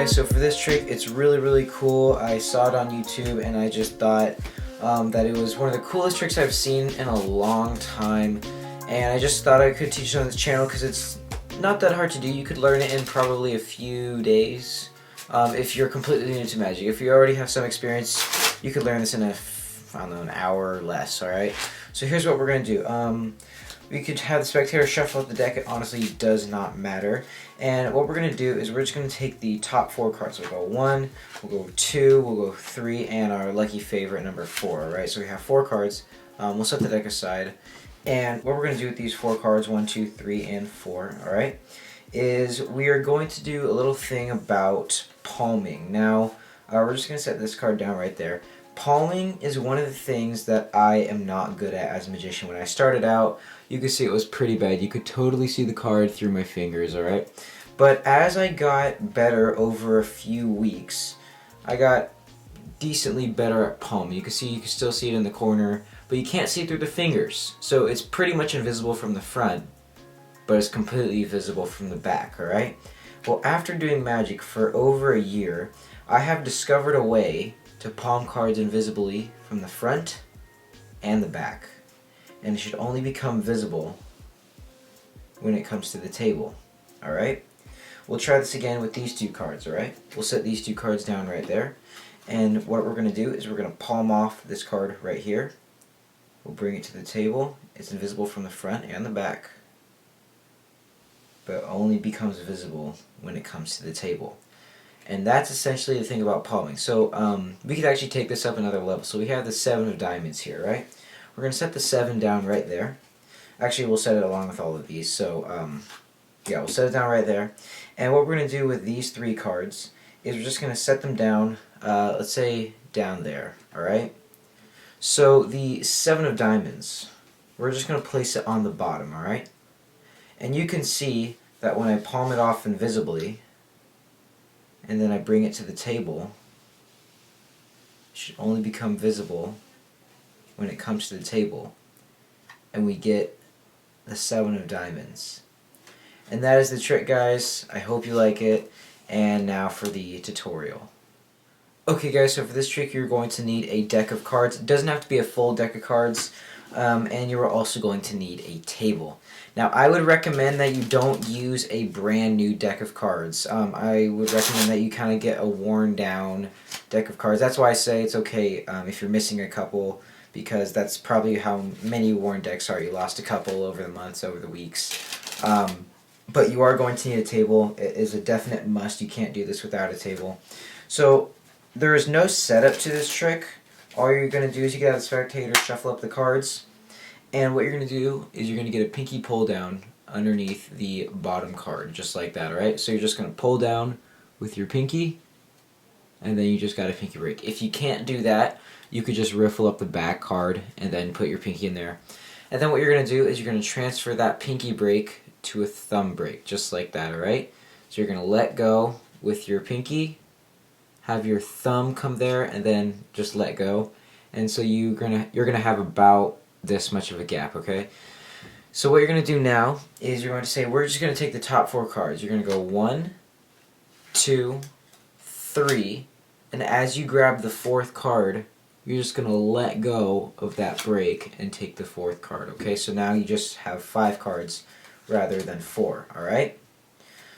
guys, so for this trick, it's really cool. I saw it on YouTube and I just thought that it was one of the coolest tricks I've seen in a long time, and I just thought I could teach it on this channel because it's not that hard to do. You could learn it in probably a few days if you're completely new to magic. If you already have some experience, you could learn this in I don't know, an hour or less. Alright, so here's what we're going to do. We could have the spectator shuffle up the deck. It honestly does not matter. And what we're going to do is we're just going to take the top 4 cards. We'll go 1, we'll go 2, we'll go 3, and our lucky favorite number 4. Right? So we have 4 cards. We'll set the deck aside. And what we're going to do with these 4 cards, 1, 2, 3, and 4, alright, is we are going to do a little thing about palming. Now, we're just going to set this card down right there. Palming is one of the things that I am not good at as a magician. When I started out, you could see it was pretty bad. You could totally see the card through my fingers, alright? But as I got better over a few weeks, I got decently better at palming. You can still see it in the corner, but you can't see it through the fingers. So it's pretty much invisible from the front, but it's completely visible from the back, alright? Well, after doing magic for over a year, I have discovered a way to palm cards invisibly from the front and the back. And it should only become visible when it comes to the table. Alright? We'll try this again with these 2 cards, alright? We'll set these 2 cards down right there. And what we're going to do is we're going to palm off this card right here. We'll bring it to the table. It's invisible from the front and the back, but only becomes visible when it comes to the table. And that's essentially the thing about palming. So we could actually take this up another level. So we have the 7 of diamonds here, right? We're going to set the 7 down right there. Actually, we'll set it along with all of these. So yeah, we'll set it down right there. And what we're going to do with these 3 cards is we're just going to set them down, let's say down there, alright? So the 7 of diamonds, we're just going to place it on the bottom, alright? And you can see that when I palm it off invisibly, and then I bring it to the table, it should only become visible when it comes to the table, and we get the 7 of diamonds. And that is the trick, guys. I hope you like it. And now for the tutorial. Okay guys, so for this trick you're going to need a deck of cards. It doesn't have to be a full deck of cards, and you're also going to need a table. Now I would recommend that you don't use a brand new deck of cards. I would recommend that you kind of get a worn down deck of cards. That's why I say it's okay if you're missing a couple, because that's probably how many worn decks are. You lost a couple over the months, over the weeks. But you are going to need a table. It is a definite must. You can't do this without a table. So there is no setup to this trick. All you're going to do is you get a spectator, shuffle up the cards, and what you're going to do is you're going to get a pinky pull down underneath the bottom card, just like that, alright? So you're just going to pull down with your pinky, and then you just got a pinky break. If you can't do that, you could just riffle up the back card and then put your pinky in there. And then what you're going to do is you're going to transfer that pinky break to a thumb break, just like that, alright? So you're going to let go with your pinky, have your thumb come there, and then just let go. And so you're gonna have about this much of a gap, okay? So what you're going to do now is you're going to say, we're just going to take the top 4 cards. You're going to go 1, 2, 3, and as you grab the 4th card, you're just going to let go of that break and take the 4th card, okay? So now you just have 5 cards rather than 4, alright?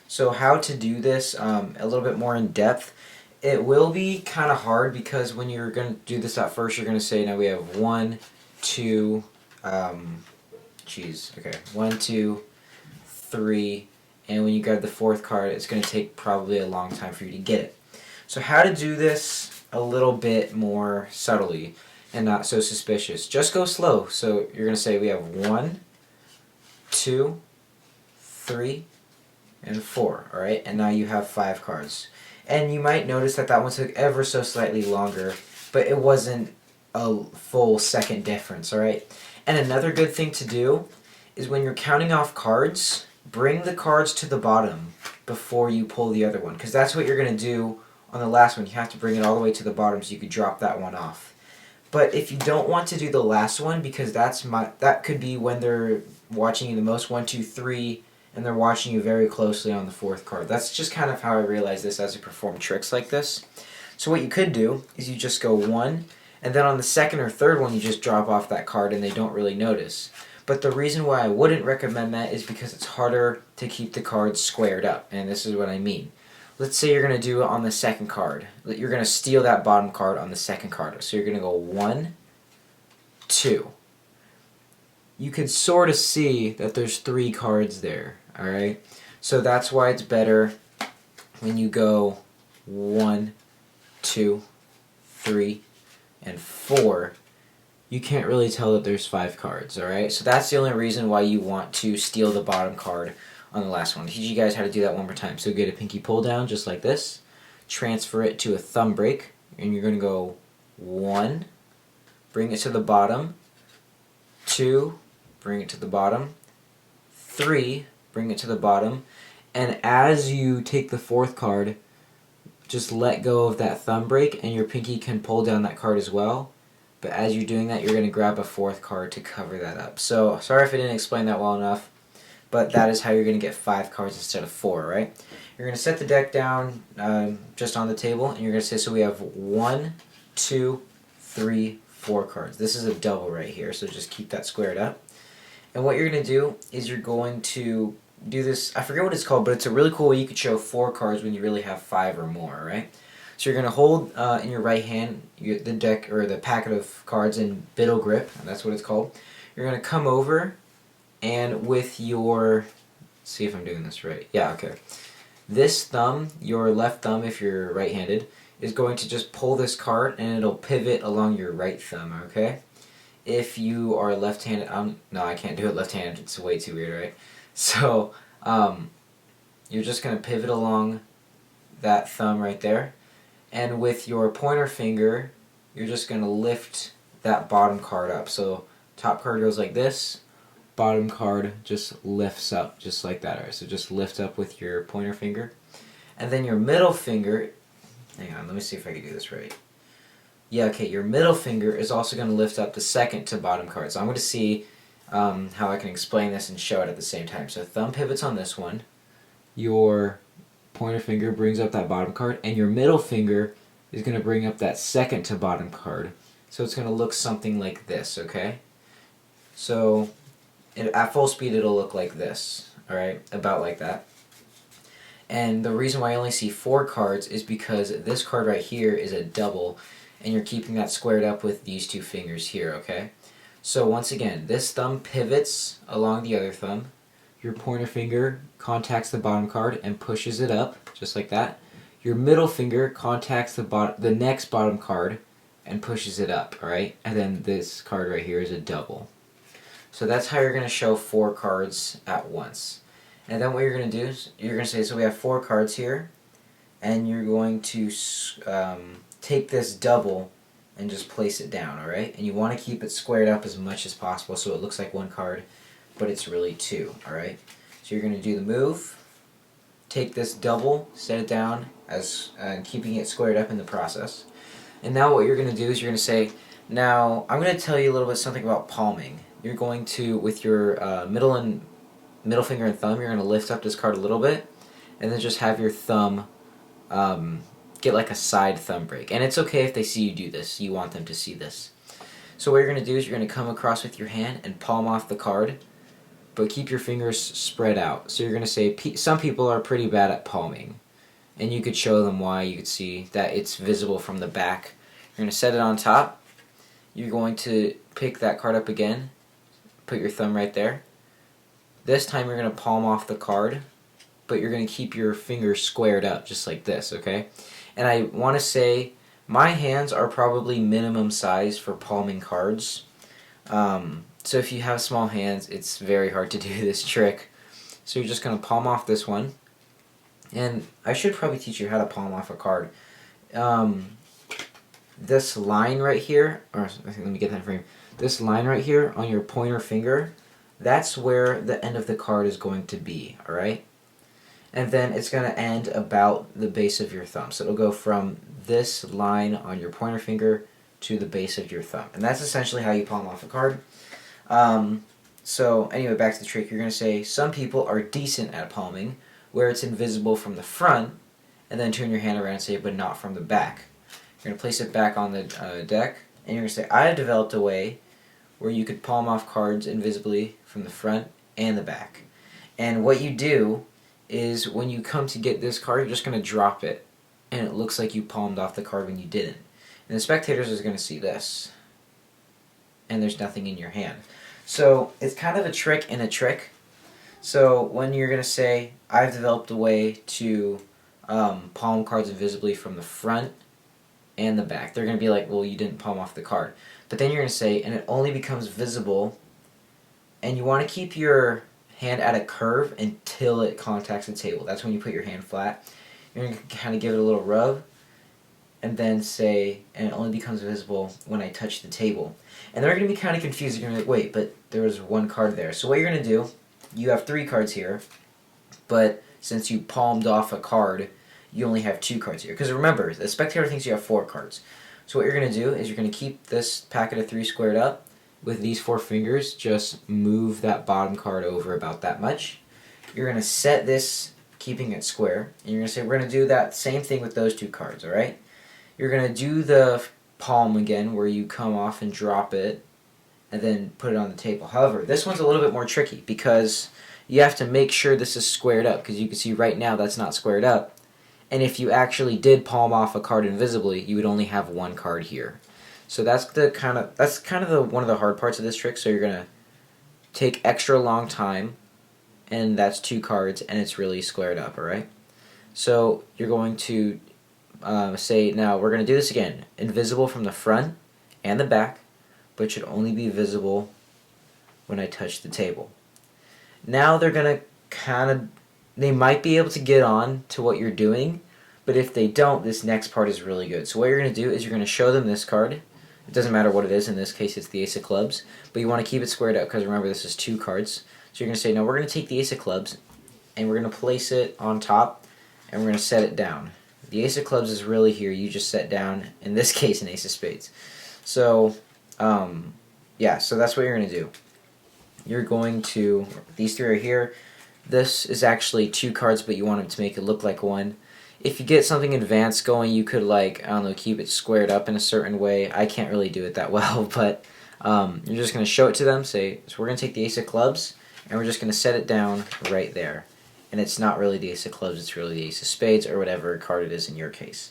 So how to do this a little bit more in depth. It will be kind of hard because when you're going to do this at first, you're going to say, now we have 1, 2, 1, 2, 3, and when you grab the 4th card, it's going to take probably a long time for you to get it. So how to do this a little bit more subtly and not so suspicious. Just go slow. So you're going to say we have 1, 2, 3, and 4, alright? And now you have 5 cards. And you might notice that that one took ever so slightly longer, but it wasn't a full second difference, alright? And another good thing to do is when you're counting off cards, bring the cards to the bottom before you pull the other one, because that's what you're going to do on the last one. You have to bring it all the way to the bottom so you could drop that one off. But if you don't want to do the last one, because that could be when they're watching you the most, 1, 2, 3, and they're watching you very closely on the fourth card. That's just kind of how I realized this as I perform tricks like this. So what you could do is you just go 1, and then on the second or third one you just drop off that card and they don't really notice. But the reason why I wouldn't recommend that is because it's harder to keep the cards squared up, and this is what I mean. Let's say you're going to do it on the second card. You're going to steal that bottom card on the second card. So you're going to go 1, 2. You can sort of see that there's 3 cards there, alright? So that's why it's better when you go 1, 2, 3, and 4. You can't really tell that there's 5 cards, alright? So that's the only reason why you want to steal the bottom card on the last one. I'll teach you guys how to do that one more time. So get a pinky pull down just like this, transfer it to a thumb break, and you're going to go 1, bring it to the bottom, 2, bring it to the bottom, 3, bring it to the bottom, and as you take the fourth card, just let go of that thumb break and your pinky can pull down that card as well. But as you're doing that, you're going to grab a fourth card to cover that up. So, sorry if I didn't explain that well enough, but that is how you're going to get 5 cards instead of 4, right? You're going to set the deck down just on the table, and you're going to say, so we have 1, 2, 3, 4 cards. This is a double right here, so just keep that squared up. And what you're going to do is you're going to do this, I forget what it's called, but it's a really cool way you could show 4 cards when you really have 5 or more, right? So you're going to hold in your right hand the deck or the packet of cards in biddle grip, and that's what it's called. You're going to come over and with your, let's see if I'm doing this right. Yeah, okay. This thumb, your left thumb if you're right-handed, is going to just pull this card and it'll pivot along your right thumb, okay? If you are left-handed, no, I can't do it left-handed. It's way too weird, right? So you're just going to pivot along that thumb right there. And with your pointer finger, you're just going to lift that bottom card up. So top card goes like this, bottom card just lifts up just like that. Alright, so just lift up with your pointer finger. And then your middle finger, hang on, let me see if I can do this right. Yeah, okay, your middle finger is also going to lift up the second to bottom card. So I'm going to see how I can explain this and show it at the same time. So thumb pivots on this one, your pointer finger brings up that bottom card, and your middle finger is going to bring up that second to bottom card. So it's going to look something like this, okay? So at full speed it'll look like this, alright? About like that. And the reason why I only see 4 cards is because this card right here is a double, and you're keeping that squared up with these 2 fingers here, okay? So once again, this thumb pivots along the other thumb. Your pointer finger contacts the bottom card and pushes it up, just like that. Your middle finger contacts the next bottom card and pushes it up, alright? And then this card right here is a double. So that's how you're going to show 4 cards at once. And then what you're going to do is, you're going to say, so we have 4 cards here, and you're going to take this double and just place it down, alright? And you want to keep it squared up as much as possible so it looks like 1 card, but it's really 2, alright? So you're going to do the move, take this double, set it down, keeping it squared up in the process. And now what you're going to do is you're going to say, now I'm going to tell you a little bit something about palming. You're going to, with your middle finger and thumb, you're going to lift up this card a little bit, and then just have your thumb get like a side thumb break. And it's okay if they see you do this. You want them to see this. So what you're going to do is you're going to come across with your hand and palm off the card, but keep your fingers spread out. So you're going to say, some people are pretty bad at palming, and you could show them why. You could see that it's visible from the back. You're going to set it on top. You're going to pick that card up again, put your thumb right there. This time you're going to palm off the card, but you're going to keep your fingers squared up just like this, okay? And I want to say my hands are probably minimum size for palming cards. So if you have small hands, it's very hard to do this trick. So you're just going to palm off this one. And I should probably teach you how to palm off a card. This line right here, or I think, let me get that in frame. This line right here on your pointer finger, that's where the end of the card is going to be, alright? And then it's going to end about the base of your thumb. So it'll go from this line on your pointer finger to the base of your thumb. And that's essentially how you palm off a card. So anyway, back to the trick. You're going to say some people are decent at palming, where it's invisible from the front, and then turn your hand around and say, but not from the back. You're going to place it back on the deck, and you're going to say, I have developed a way where you could palm off cards invisibly from the front and the back. And what you do is when you come to get this card, you're just going to drop it, and it looks like you palmed off the card when you didn't. And the spectators is going to see this, and there's nothing in your hand. So it's kind of a trick in a trick. So when you're going to say, I've developed a way to palm cards invisibly from the front and the back, they're going to be like, well, you didn't palm off the card. But then you're going to say, and it only becomes visible, and you want to keep your hand at a curve until it contacts the table. That's when you put your hand flat. You're going to kind of give it a little rub, and then say, and it only becomes visible when I touch the table. And they're going to be kind of confused. You're going to be like, wait, but there was one card there. So what you're going to do, you have 3 cards here, but since you palmed off a card, you only have 2 cards here. Because remember, the spectator thinks you have 4 cards. So what you're going to do is you're going to keep this packet of 3 squared up. With these 4 fingers, just move that bottom card over about that much. You're going to set this, keeping it square, and you're going to say, we're going to do that same thing with those 2 cards, alright? You're going to do the palm again, where you come off and drop it, and then put it on the table. However, this one's a little bit more tricky, because you have to make sure this is squared up, because you can see right now that's not squared up. And if you actually did palm off a card invisibly, you would only have 1 card here. So that's kind of one of the hard parts of this trick. So you're gonna take extra long time, and that's 2 cards, and it's really squared up. All right. So you're going to say, now we're gonna do this again. Invisible from the front and the back, but should only be visible when I touch the table. Now they're gonna they might be able to get on to what you're doing, but if they don't, this next part is really good. So what you're gonna do is you're gonna show them this card. It doesn't matter what it is. In this case, it's the Ace of Clubs. But you want to keep it squared up because remember, this is 2 cards. So you're going to say, no, we're going to take the Ace of Clubs, and we're going to place it on top, and we're going to set it down. The Ace of Clubs is really here. You just set down, in this case, an Ace of Spades. So, yeah, so that's what you're going to do. You're going to, these 3 are here. This is actually 2 cards, but you want them to make it look like 1. If you get something advanced going, you could, like, I don't know, keep it squared up in a certain way. I can't really do it that well, but you're just going to show it to them, say, so we're going to take the Ace of Clubs, and we're just going to set it down right there. And it's not really the Ace of Clubs, it's really the Ace of Spades, or whatever card it is in your case.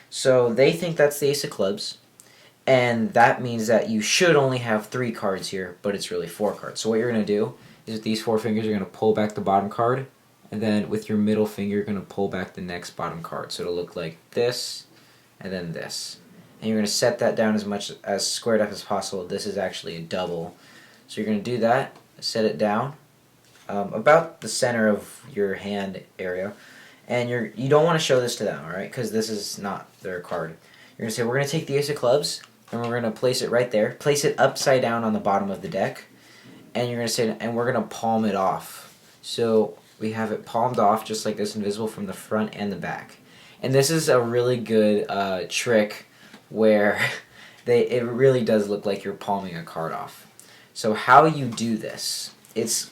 So they think that's the Ace of Clubs, and that means that you should only have 3 cards here, but it's really 4 cards. So what you're going to do is with these 4 fingers, you're going to pull back the bottom card, and then with your middle finger, you're going to pull back the next bottom card. So it'll look like this, and then this. And you're going to set that down as much as squared up as possible. This is actually a double. So you're going to do that, set it down, about the center of your hand area. And you don't want to show this to them, alright? Because this is not their card. You're going to say, we're going to take the Ace of Clubs, and we're going to place it right there. Place it upside down on the bottom of the deck. And you're going to say, and we're going to palm it off. So we have it palmed off just like this, invisible from the front and the back. And this is a really good trick where it really does look like you're palming a card off. So how you do this, it's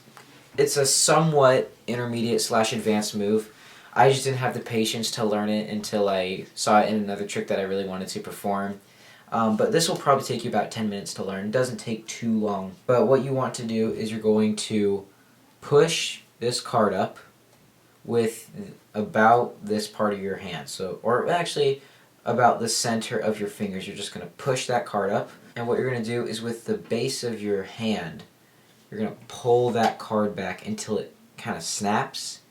a somewhat intermediate / advanced move. I just didn't have the patience to learn it until I saw it in another trick that I really wanted to perform. But this will probably take you about 10 minutes to learn. It doesn't take too long. But what you want to do is you're going to push this card up with about this part of your hand. So, or actually about the center of your fingers. You're just going to push that card up. And what you're going to do is with the base of your hand, you're going to pull that card back until it kind of snaps.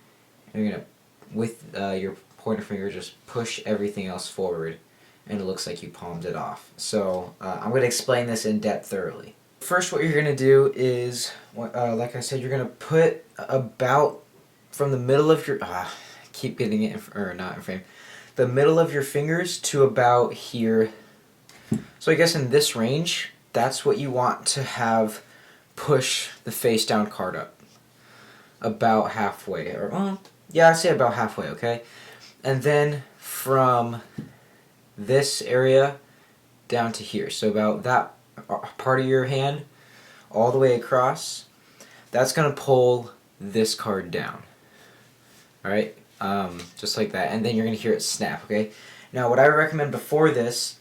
And you're going to, with your pointer finger, just push everything else forward. And it looks like you palmed it off. So I'm going to explain this in depth thoroughly. First, what you're going to do is, like I said, you're going to put about from the middle of your, keep getting it, not in frame, the middle of your fingers to about here. So I guess in this range, that's what you want to have push the face down card up. About halfway, or yeah, I say about halfway, okay? And then from this area down to here, so about that part of your hand all the way across, that's going to pull this card down. Alright? Just like that. And then you're going to hear it snap, okay? Now, what I recommend before this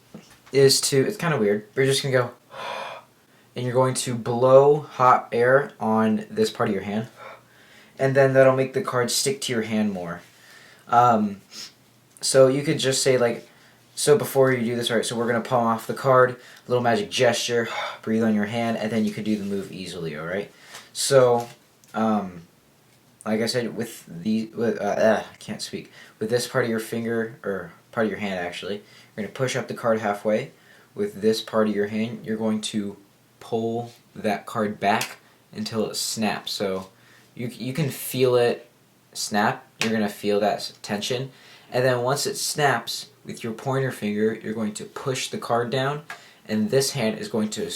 is to, it's kind of weird, but you're just going to go, and you're going to blow hot air on this part of your hand. And then that'll make the card stick to your hand more. So you could just say like, so before you do this, right, so we're going to palm off the card, little magic gesture, breathe on your hand, and then you could do the move easily, alright? So, like I said, with the, I can't speak, with this part of your finger, or part of your hand actually, you're going to push up the card halfway. With this part of your hand, you're going to pull that card back until it snaps. So you can feel it snap, you're going to feel that tension, and then once it snaps, with your pointer finger, you're going to push the card down, and this hand is going to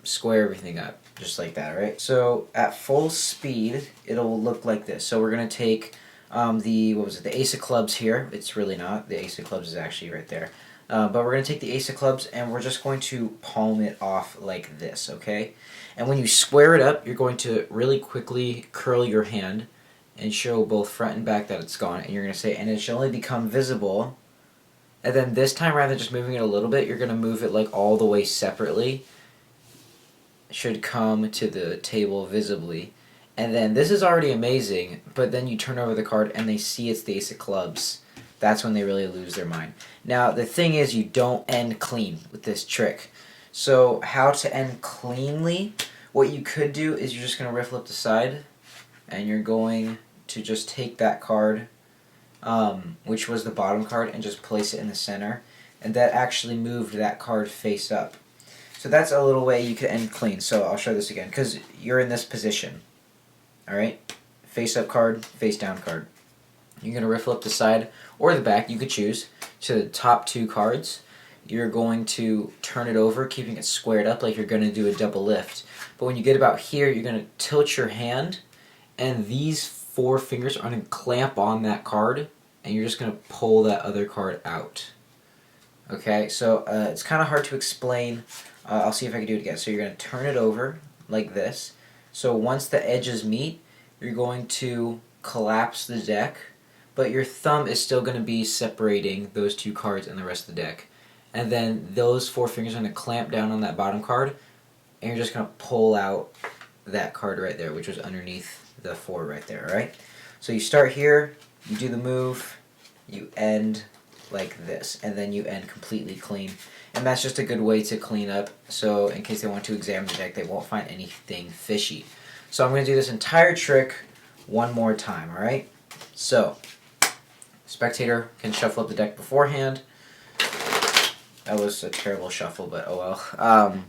square everything up, just like that, right? So at full speed, it'll look like this. So we're going to take the Ace of Clubs here. It's really not. The Ace of Clubs is actually right there. But we're going to take the Ace of Clubs, and we're just going to palm it off like this, okay? And when you square it up, you're going to really quickly curl your hand and show both front and back that it's gone. And you're going to say, and it should only become visible. And then this time, rather than just moving it a little bit, you're going to move it like all the way separately. It should come to the table visibly. And then this is already amazing, but then you turn over the card and they see it's the Ace of Clubs. That's when they really lose their mind. Now, the thing is, you don't end clean with this trick. So how to end cleanly, what you could do is you're just going to riffle up the side, and you're going to just take that card, which was the bottom card, and just place it in the center. And that actually moved that card face up. So that's a little way you could end clean. So I'll show this again, because you're in this position. Alright? Face up card, face down card. You're going to riffle up the side or the back, you could choose, to the top two cards. You're going to turn it over, keeping it squared up like you're going to do a double lift. But when you get about here, you're going to tilt your hand, and these four fingers are going to clamp on that card, and you're just going to pull that other card out. Okay, so it's kind of hard to explain. I'll see if I can do it again. So you're going to turn it over like this. So once the edges meet, you're going to collapse the deck, but your thumb is still going to be separating those two cards and the rest of the deck. And then those four fingers are going to clamp down on that bottom card, and you're just going to pull out that card right there, which was underneath the four right there, alright? So you start here, you do the move, you end like this, and then you end completely clean. And that's just a good way to clean up, so in case they want to examine the deck, they won't find anything fishy. So I'm going to do this entire trick one more time, alright? So, spectator can shuffle up the deck beforehand. That was a terrible shuffle, but oh well.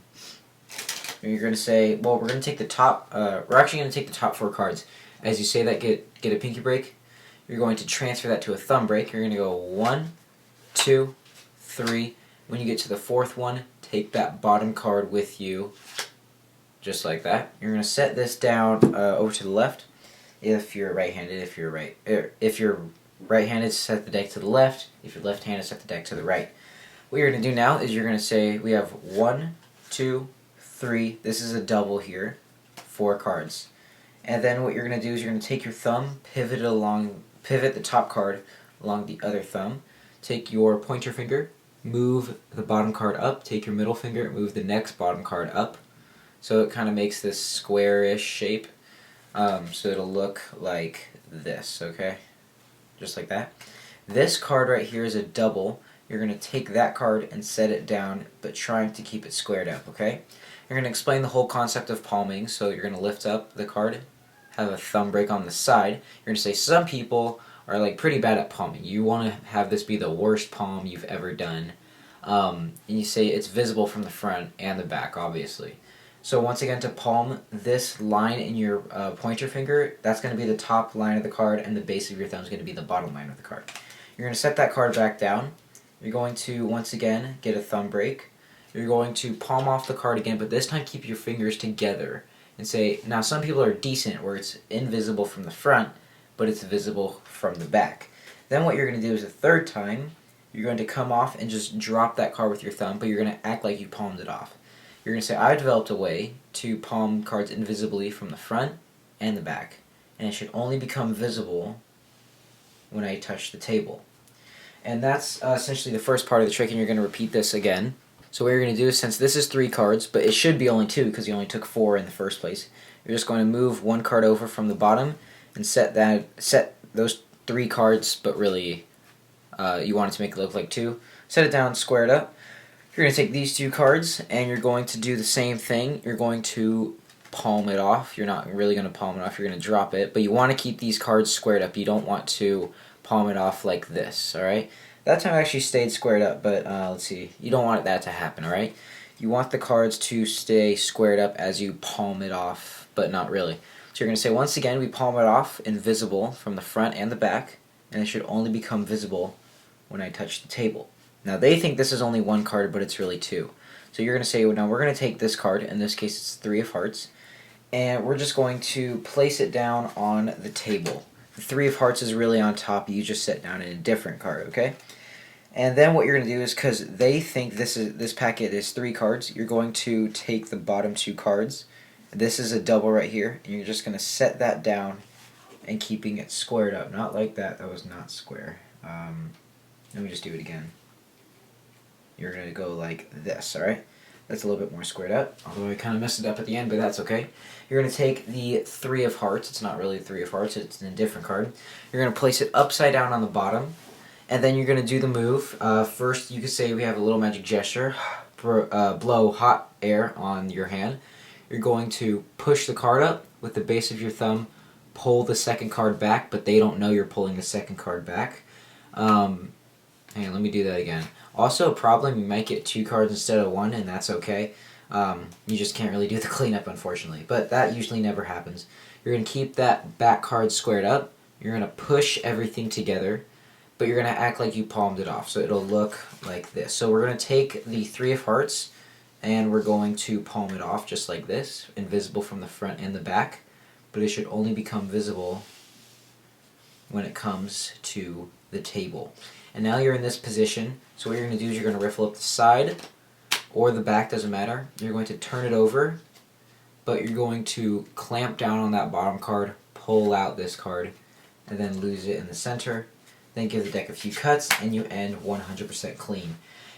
You're going to say, well, we're going to take the top, we're actually going to take the top four cards. As you say that, get a pinky break. You're going to transfer that to a thumb break. You're going to go 1, 2, 3. When you get to the fourth one, take that bottom card with you, just like that. You're going to set this down over to the left. If you're right-handed, if you're right-handed, set the deck to the left. If you're left-handed, set the deck to the right. What you're going to do now is you're going to say, we have 1, 2, 3. This is a double here, 4 cards. And then what you're going to do is you're going to take your thumb, pivot the top card along the other thumb. Take your pointer finger, move the bottom card up, take your middle finger, move the next bottom card up. So it kind of makes this square-ish shape. So it'll look like this, okay? Just like that. This card right here is a double. You're going to take that card and set it down, but trying to keep it squared up, okay? You're going to explain the whole concept of palming, so you're going to lift up the card, have a thumb break on the side. You're going to say some people are like pretty bad at palming. You want to have this be the worst palm you've ever done. And you say it's visible from the front and the back, obviously. So once again, to palm, this line in your pointer finger, that's going to be the top line of the card, and the base of your thumb is going to be the bottom line of the card. You're going to set that card back down. You're going to, once again, get a thumb break. You're going to palm off the card again, but this time keep your fingers together and say, now some people are decent where it's invisible from the front, but it's visible from the back. Then what you're going to do is the third time, you're going to come off and just drop that card with your thumb, but you're going to act like you palmed it off. You're going to say, I developed a way to palm cards invisibly from the front and the back. And it should only become visible when I touch the table. And that's essentially the first part of the trick, and you're going to repeat this again. So what you're going to do is, since this is 3 cards, but it should be only 2 because you only took 4 in the first place, you're just going to move 1 card over from the bottom and set those 3 cards, but really you want it to make it look like 2. Set it down, square it up. You're going to take these 2 cards and you're going to do the same thing. You're going to palm it off. You're not really going to palm it off, you're going to drop it, but you want to keep these cards squared up. You don't want to palm it off like this, alright? That time I actually stayed squared up, but let's see. You don't want that to happen, alright? You want the cards to stay squared up as you palm it off, but not really. So you're going to say, once again, we palm it off, invisible from the front and the back, and it should only become visible when I touch the table. Now they think this is only 1 card, but it's really 2. So you're going to say, well, now we're going to take this card, in this case it's 3 of hearts, and we're just going to place it down on the table. The 3 of hearts is really on top, you just set down in a different card, okay? And then what you're going to do is, because they think this packet is 3 cards, you're going to take the bottom 2 cards. This is a double right here, and you're just going to set that down and keeping it squared up. Not like that, that was not square. Let me just do it again. You're going to go like this, alright? That's a little bit more squared up, although I kind of messed it up at the end, but that's okay. You're going to take the 3 of hearts. It's not really 3 of hearts, it's a different card. You're going to place it upside down on the bottom, and then you're going to do the move. First, you could say we have a little magic gesture. Blow hot air on your hand. You're going to push the card up with the base of your thumb, pull the second card back, but they don't know you're pulling the second card back. Hang on, let me do that again. Also, a problem, you might get 2 cards instead of 1, and that's okay. You just can't really do the cleanup, unfortunately. But that usually never happens. You're going to keep that back card squared up. You're going to push everything together, but you're going to act like you palmed it off, so it'll look like this. So we're going to take the 3 of hearts, and we're going to palm it off just like this, invisible from the front and the back, but it should only become visible when it comes to the table. And now you're in this position, so what you're going to do is you're going to riffle up the side or the back, doesn't matter. You're going to turn it over, but you're going to clamp down on that bottom card, pull out this card, and then lose it in the center. Then give the deck a few cuts, and you end 100% clean.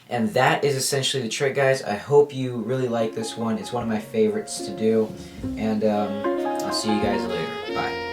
And that is essentially the trick, guys. I hope you really like this one. It's one of my favorites to do, and I'll see you guys later. Bye.